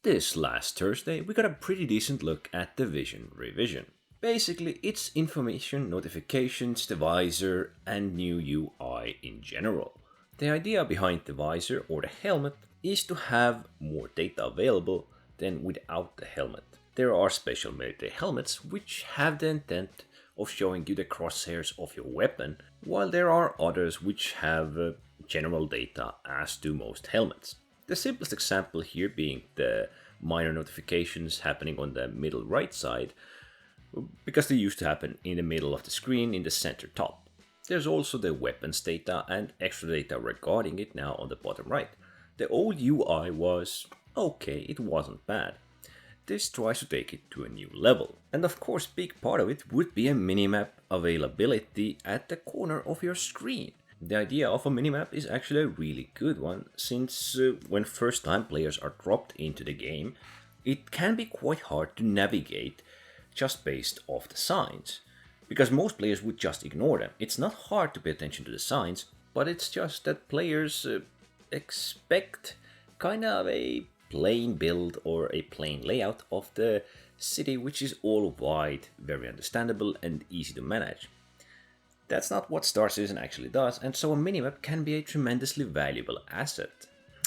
This last Thursday, we got a pretty decent look at the Vision revision. Basically, it's information, notifications, the visor, and new UI in general. The idea behind the visor or the helmet is to have more data available than without the helmet. There are special military helmets which have the intent of showing you the crosshairs of your weapon, while there are others which have general data, as do most helmets. The simplest example here being the minor notifications happening on the middle right side, because they used to happen in the middle of the screen in the center top. There's also the weapons data and extra data regarding it now on the bottom right. The old UI was okay, it wasn't bad. This tries to take it to a new level. And of course, big part of it would be a minimap availability at the corner of your screen. The idea of a minimap is actually a really good one, since when first time players are dropped into the game, it can be quite hard to navigate just based off the signs, because most players would just ignore them. It's not hard to pay attention to the signs, but it's just that players expect kind of a plain build or a plain layout of the city, which is all wide, very understandable and easy to manage. That's not what Star Citizen actually does, and so a minimap can be a tremendously valuable asset.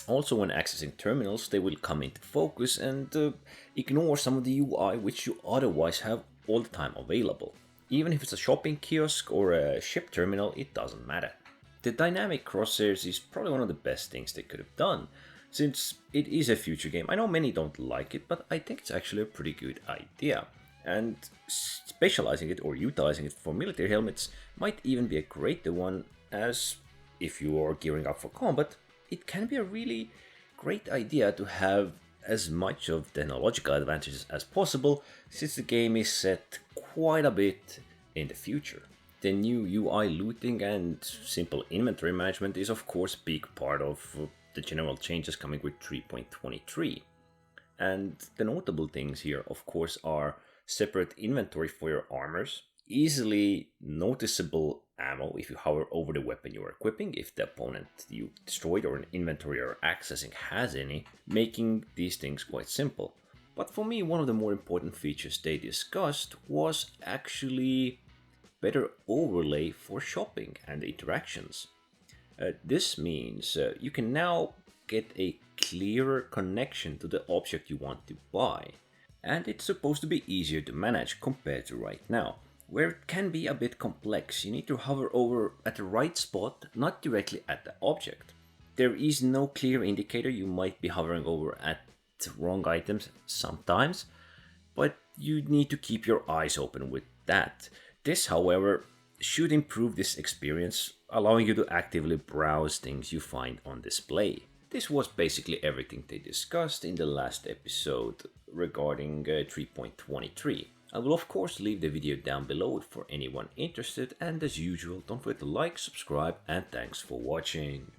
Also, when accessing terminals, they will come into focus and ignore some of the UI which you otherwise have all the time available. Even if it's a shopping kiosk or a ship terminal, it doesn't matter. The dynamic crosshairs is probably one of the best things they could have done, since it is a future game. I know many don't like it, but I think it's actually a pretty good idea. And specializing it or utilizing it for military helmets might even be a greater one, as if you are gearing up for combat, it can be a really great idea to have as much of the technological advantages as possible, since the game is set quite a bit in the future. The new UI looting and simple inventory management is of course a big part of the general changes coming with 3.23. And the notable things here of course are separate inventory for your armors, easily noticeable ammo if you hover over the weapon you are equipping, if the opponent you destroyed or an inventory you're accessing has any, making these things quite simple. But for me, one of the more important features they discussed was actually better overlay for shopping and interactions. This means you can now get a clearer connection to the object you want to buy. And it's supposed to be easier to manage compared to right now, where it can be a bit complex. You need to hover over at the right spot, not directly at the object. There is no clear indicator you might be hovering over at the wrong items sometimes, but you need to keep your eyes open with that. This, however, should improve this experience, allowing you to actively browse things you find on display. This was basically everything they discussed in the last episode regarding 3.23. I will of course leave the video down below for anyone interested, and as usual, don't forget to like, subscribe, and thanks for watching.